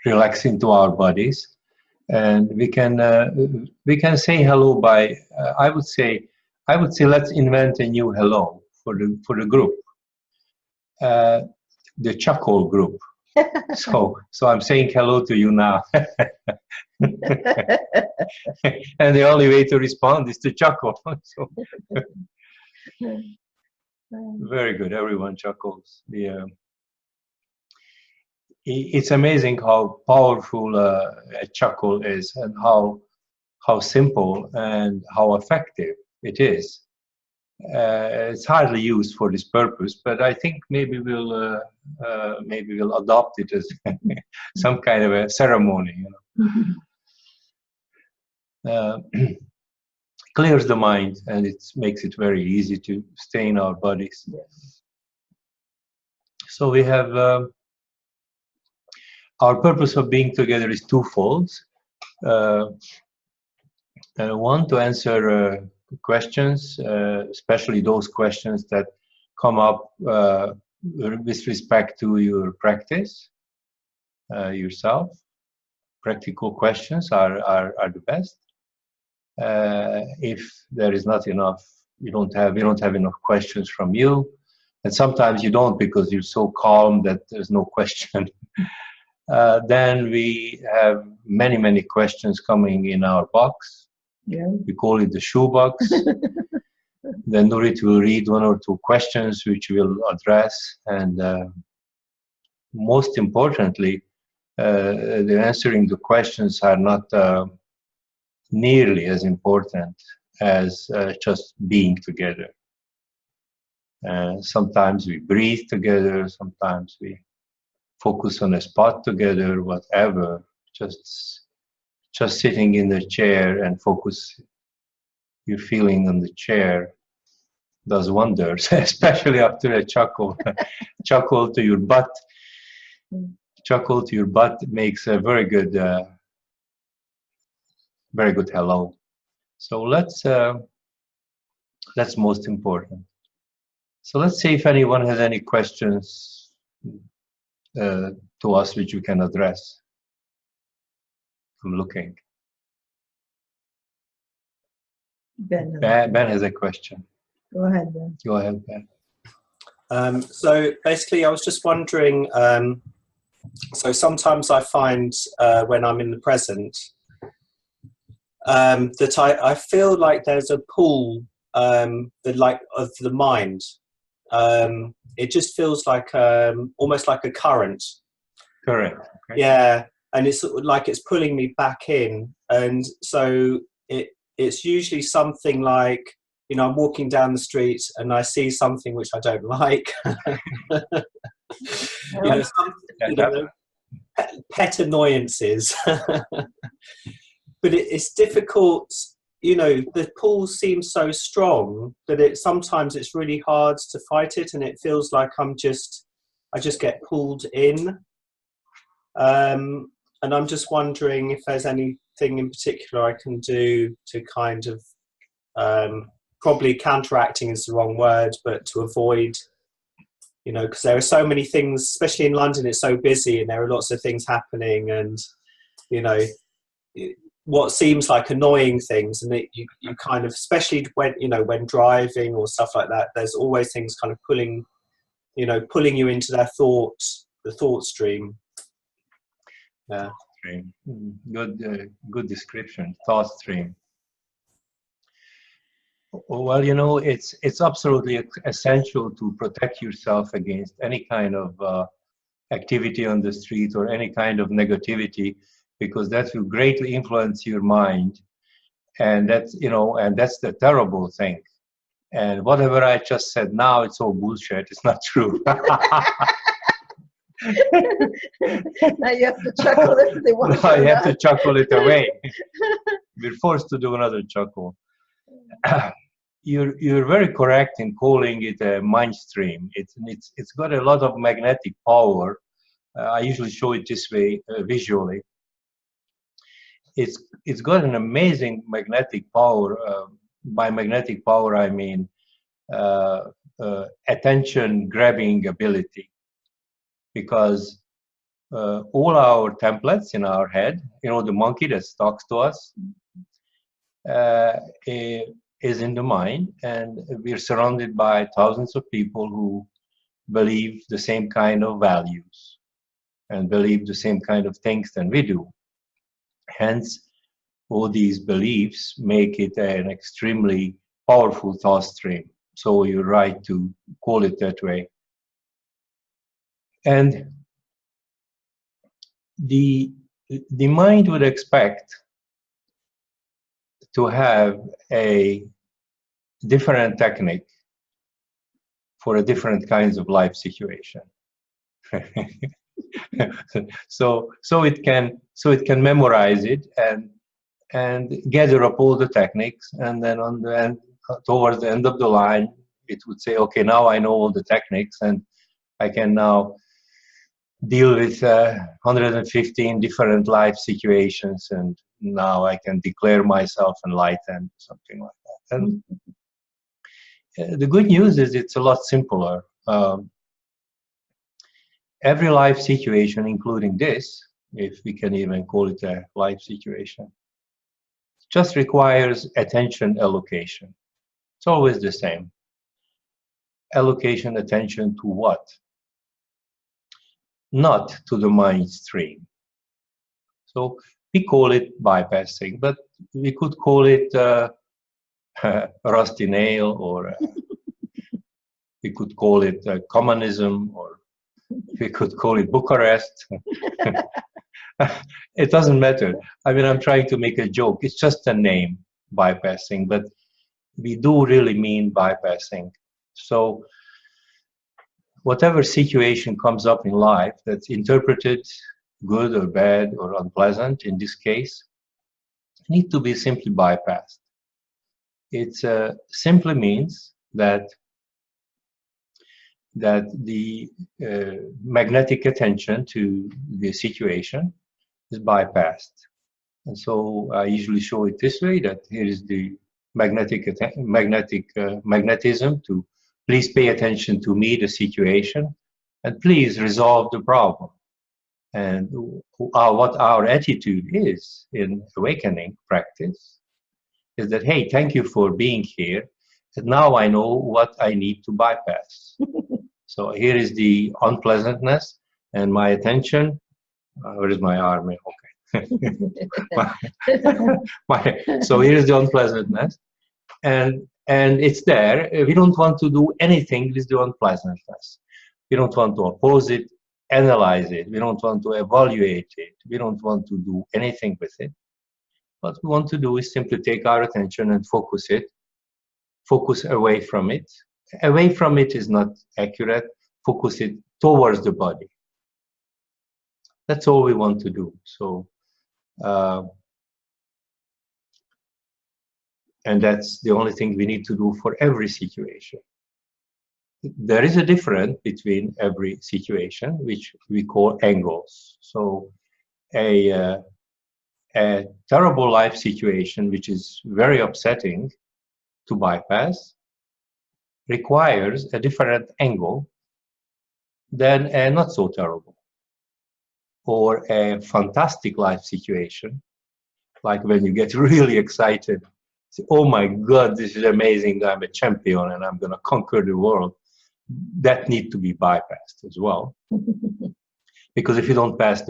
relax into our bodies, and we can say hello by I would say let's invent a new hello for the group, the chuckle group. So I'm saying hello to you now. And the only way to respond is to chuckle. So, very good, everyone chuckles. It's amazing how powerful a chuckle is, and how simple and how effective it is. It's hardly used for this purpose, but I think maybe we'll adopt it as some kind of a ceremony. Clears the mind, and it makes it very easy to stay in our bodies. So we have our purpose of being together is twofold. One, to answer questions, especially those questions that come up with respect to your practice, yourself. Practical questions are the best. If there is not enough, we don't have enough questions from you, and sometimes you don't because you're so calm that there's no question. Then we have many questions coming in our box. Yeah. We call it the shoebox. Then Nurit will read one or two questions which we'll address, and most importantly, the answering the questions are not nearly as important as just being together. Sometimes we breathe together, sometimes we focus on a spot together, whatever. Just sitting in the chair and focus your feeling on the chair does wonders, especially after a chuckle. Chuckle to your butt. Chuckle to your butt makes a very good hello. So that's most important. So let's see if anyone has any questions to us which we can address. I'm looking. Ben has a question. Go ahead, Ben. Go ahead, Ben. So basically, I was just wondering, so sometimes I find when I'm in the present that I feel like there's a pull of the mind. It just feels like almost like a current. Correct. Okay. Yeah, and it's like it's pulling me back in, and so it's usually something like, you know, I'm walking down the street and I see something which I don't like. Pet annoyances. But it's difficult, you know, the pull seems so strong that sometimes it's really hard to fight it, and it feels like I just get pulled in. And I'm just wondering if there's anything in particular I can do to kind of, probably counteracting is the wrong word, but to avoid, you know, because there are so many things, especially in London, it's so busy and there are lots of things happening, and, you know, what seems like annoying things, and you kind of, especially when, you know, when driving or stuff like that, there's always things kind of pulling you into the thought stream. Yeah. Good description. Thought stream. Well, you know, it's absolutely essential to protect yourself against any kind of activity on the street or any kind of negativity, because that will greatly influence your mind, and that's the terrible thing. And whatever I just said now, it's all bullshit. It's not true. Now you have to chuckle if they want. No, you have to chuckle it away. We're forced to do another chuckle. You're very correct in calling it a mind stream. It's got a lot of magnetic power. I usually show it this way visually. It's got an amazing magnetic power. By magnetic power, I mean attention grabbing ability. Because all our templates in our head, the monkey that talks to us, is in the mind, and we're surrounded by thousands of people who believe the same kind of values and believe the same kind of things than we do. Hence, all these beliefs make it an extremely powerful thought stream. So you're right to call it that way. And the mind would expect to have a different technique for a different kinds of life situation. so it can memorize it and gather up all the techniques, and then on the end, towards the end of the line, it would say, okay, now I know all the techniques, and I can now deal with 115 different life situations, and now I can declare myself enlightened, something like that. And the good news is it's a lot simpler. Every life situation, including this, if we can even call it a life situation, just requires attention allocation. It's always the same. Allocation attention to what? Not to the mind stream. So we call it bypassing, but we could call it rusty nail, or we could call it communism, or we could call it Bucharest. It doesn't matter. I mean, I'm trying to make a joke. It's just a name, bypassing, but we do really mean bypassing. So whatever situation comes up in life that's interpreted good or bad or unpleasant, in this case, need to be simply bypassed. It simply means that the magnetic attention to the situation is bypassed. And so I usually show it this way, that here is the magnetism to please pay attention to me, the situation, and please resolve the problem. And what our attitude is in awakening practice is that, hey, thank you for being here, and now I know what I need to bypass. So here is the unpleasantness, and my attention, where is my arm? Okay. So here is the unpleasantness, and it's there. We don't want to do anything with the unpleasantness. We don't want to oppose it, analyze it. We don't want to evaluate it. We don't want to do anything with it. What we want to do is simply take our attention and focus away from it. Away from it is not accurate. Focus it towards the body. That's all we want to do. So, and that's the only thing we need to do for every situation. There is a difference between every situation, which we call angles. So a terrible life situation, which is very upsetting to bypass, requires a different angle than a not so terrible. Or a fantastic life situation, like when you get really excited, say, oh my God, this is amazing, I'm a champion and I'm going to conquer the world. That needs to be bypassed as well. Because if you don't bypass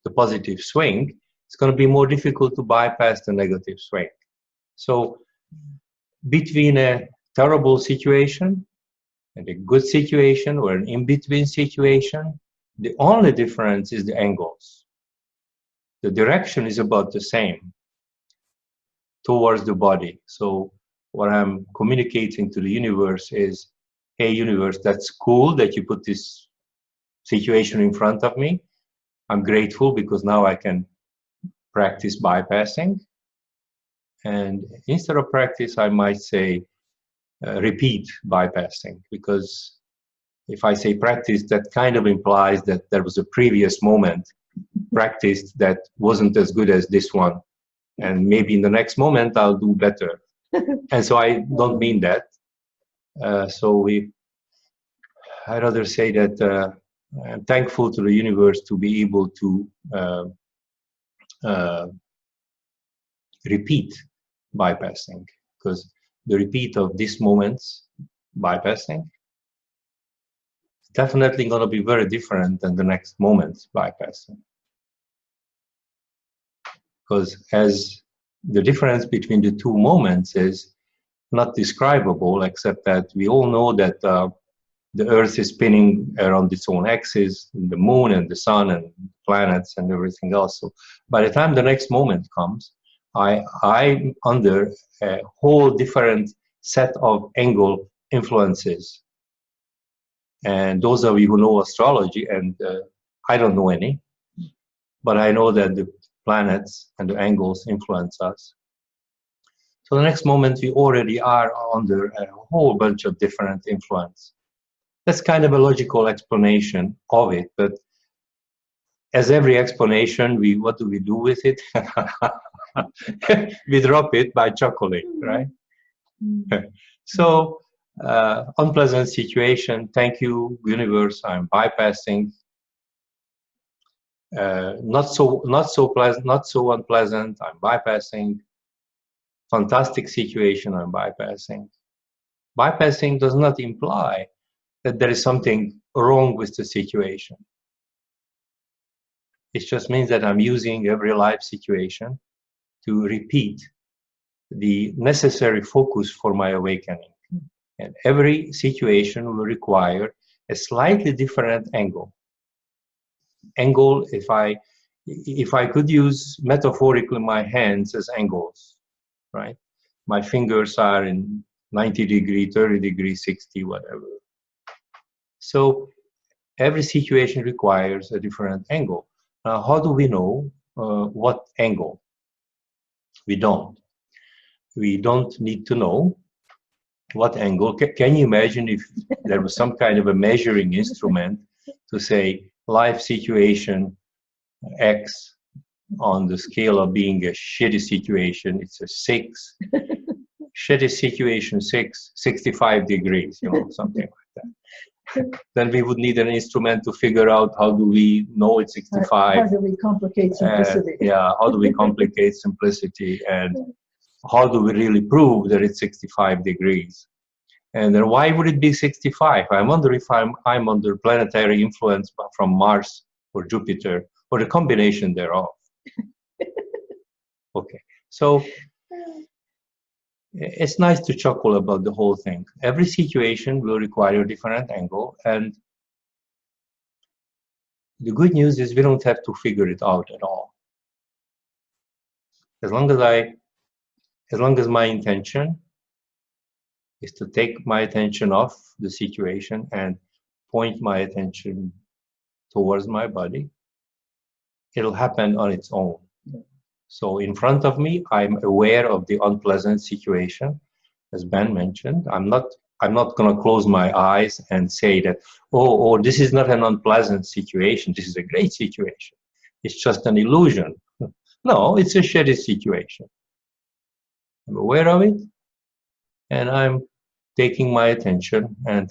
the positive swing, it's going to be more difficult to bypass the negative swing. So between a terrible situation and a good situation, or an in-between situation, the only difference is the angles. The direction is about the same towards the body. So what I'm communicating to the universe is, hey universe, that's cool that you put this situation in front of me. I'm grateful because now I can practice bypassing. And instead of practice, I might say repeat bypassing, because if I say practice, that kind of implies that there was a previous moment practiced that wasn't as good as this one. And maybe in the next moment, I'll do better. And so I don't mean that. I'd rather say that I'm thankful to the universe to be able to repeat bypassing, because the repeat of these moments bypassing is definitely going to be very different than the next moments bypassing. Because as the difference between the two moments is not describable, except that we all know that the Earth is spinning around its own axis, and the moon and the sun and planets and everything else. So by the time the next moment comes, I'm under a whole different set of angle influences. And those of you who know astrology, and I don't know any, but I know that the planets and the angles influence us. So the next moment we already are under a whole bunch of different influence. That's kind of a logical explanation of it, but as every explanation, what do we do with it? We drop it by chuckling, right? So, unpleasant situation, thank you, universe, I'm bypassing. Not so unpleasant, I'm bypassing. Fantastic situation, I'm bypassing. Bypassing does not imply that there is something wrong with the situation. It just means that I'm using every life situation to repeat the necessary focus for my awakening. And every situation will require a slightly different angle. Angle, if I could use metaphorically my hands as angles, right? My fingers are in 90 degree, 30 degree, 60, whatever. So every situation requires a different angle. Now, how do we know what angle? We don't. We don't need to know what angle. Can you imagine if there was some kind of a measuring instrument to say life situation X on the scale of being a shitty situation, it's a 6. Shitty situation 6, 65 degrees, something like that. Then we would need an instrument to figure out how do we know it's 65. How do we complicate simplicity? How do we complicate simplicity, and how do we really prove that it's 65 degrees? And then why would it be 65? I wonder if I'm under planetary influence from Mars or Jupiter, or the combination thereof. Okay, so it's nice to chuckle about the whole thing. Every situation will require a different angle, and the good news is we don't have to figure it out at all. As long as my intention is to take my attention off the situation and point my attention towards my body, it'll happen on its own. So in front of me, I'm aware of the unpleasant situation, as Ben mentioned. I'm not going to close my eyes and say that, oh, this is not an unpleasant situation. This is a great situation. It's just an illusion. No, it's a shitty situation. I'm aware of it, and I'm taking my attention. And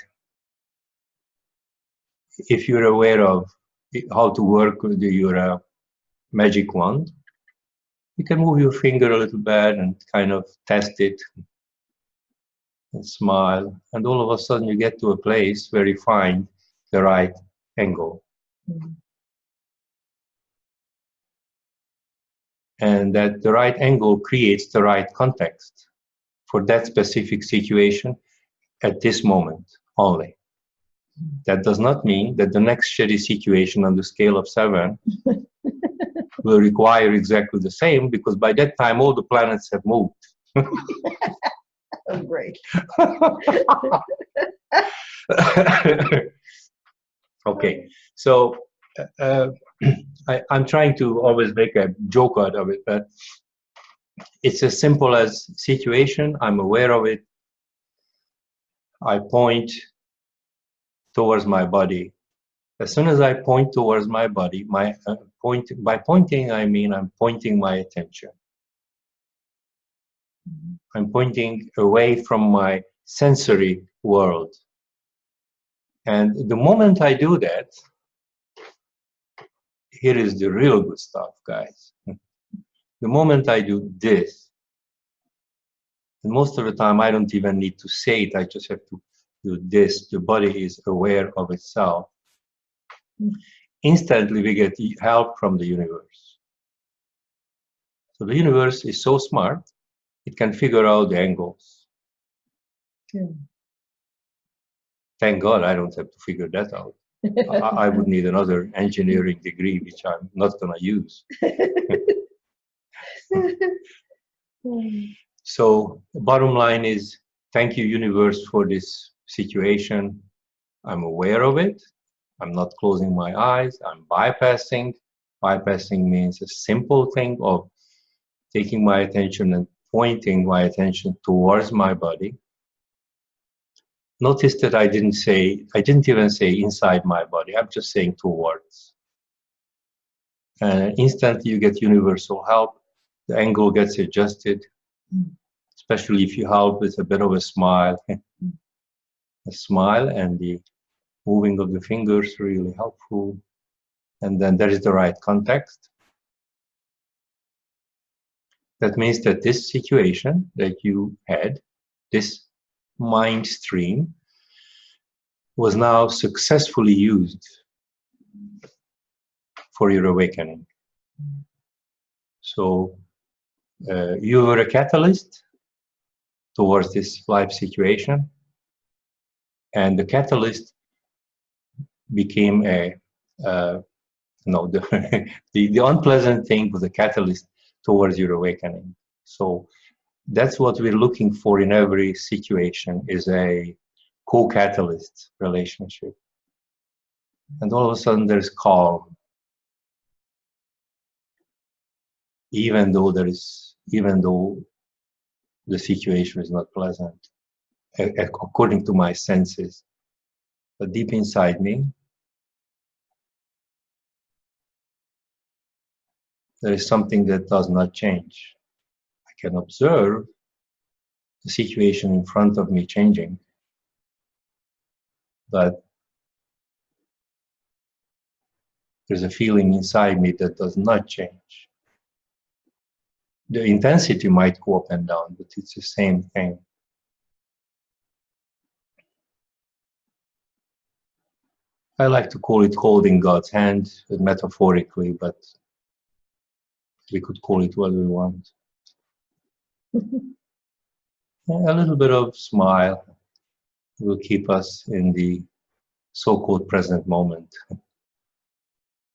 if you're aware of how to work with your magic wand, you can move your finger a little bit and kind of test it and smile. And all of a sudden you get to a place where you find the right angle. Mm-hmm. And that the right angle creates the right context for that specific situation at this moment only. That does not mean that the next shitty situation on the scale of 7 will require exactly the same, because by that time all the planets have moved. Oh, great. Okay, so I'm trying to always make a joke out of it, but it's as simple as situation. I'm aware of it. I point towards my body. As soon as I point towards my body, by pointing, I mean I'm pointing my attention. I'm pointing away from my sensory world. And the moment I do that, here is the real good stuff, guys. The moment I do this, and most of the time I don't even need to say it, I just have to do this. The body is aware of itself. Instantly we get help from the universe. So the universe is so smart, it can figure out the angles. Thank God I don't have to figure that out. I would need another engineering degree, which I'm not going to use. So the bottom line is, thank you, universe, for this situation. I'm aware of it. I'm not closing my eyes. I'm bypassing. Bypassing means a simple thing of taking my attention and pointing my attention towards my body. Notice that I didn't even say inside my body. I'm just saying towards. And instantly you get universal help. The angle gets adjusted, especially if you help with a bit of a smile. A smile and the moving of the fingers really helpful. And then there is the right context. That means that this situation that you had, this mind stream, was now successfully used for your awakening. So you were a catalyst towards this life situation, and the catalyst became the unpleasant thing was a catalyst towards your awakening. So that's what we're looking for in every situation, is a co-catalyst relationship. And all of a sudden there's calm. Even though the situation is not pleasant, according to my senses. But deep inside me, there is something that does not change. I can observe the situation in front of me changing, but there's a feeling inside me that does not change. The intensity might go up and down, but it's the same thing. I like to call it holding God's hand, metaphorically, but we could call it what we want. A little bit of smile will keep us in the so-called present moment.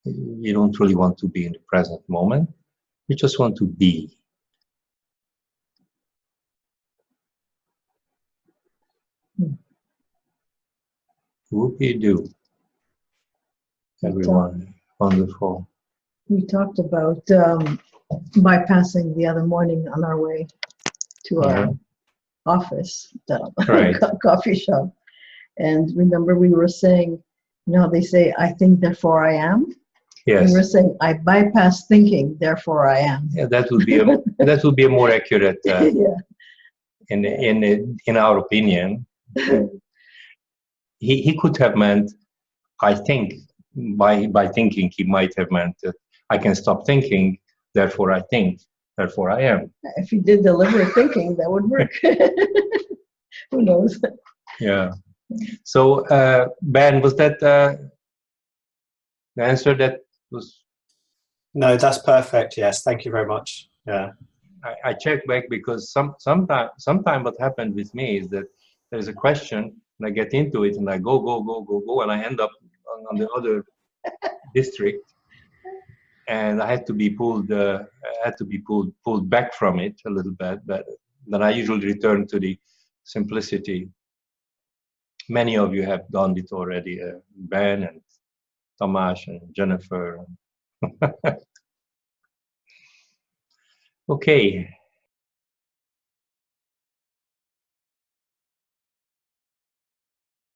You don't really want to be in the present moment. You just want to be. Whoopie-doo. Everyone, wonderful. We talked about bypassing the other morning on our way to our office, the coffee shop. And remember we were saying, they say, I think, therefore I am. Yes. And we're saying, I bypass thinking, therefore I am. Yeah, that would be a more accurate, in our opinion. He could have meant, I think, by thinking, he might have meant that I can stop thinking, therefore I think, therefore I am. If he did deliberate thinking, that would work. Who knows? Yeah. So, Ben, was that the answer that was? No, that's perfect. Yes, thank you very much. Yeah. I check back because sometime what happened with me is that there's a question and I get into it and I go, and I end up on the other district, and I had to be pulled back from it a little bit, but then I usually return to the simplicity. Many of you have done it already, Ben and Tomasz and Jennifer. Okay.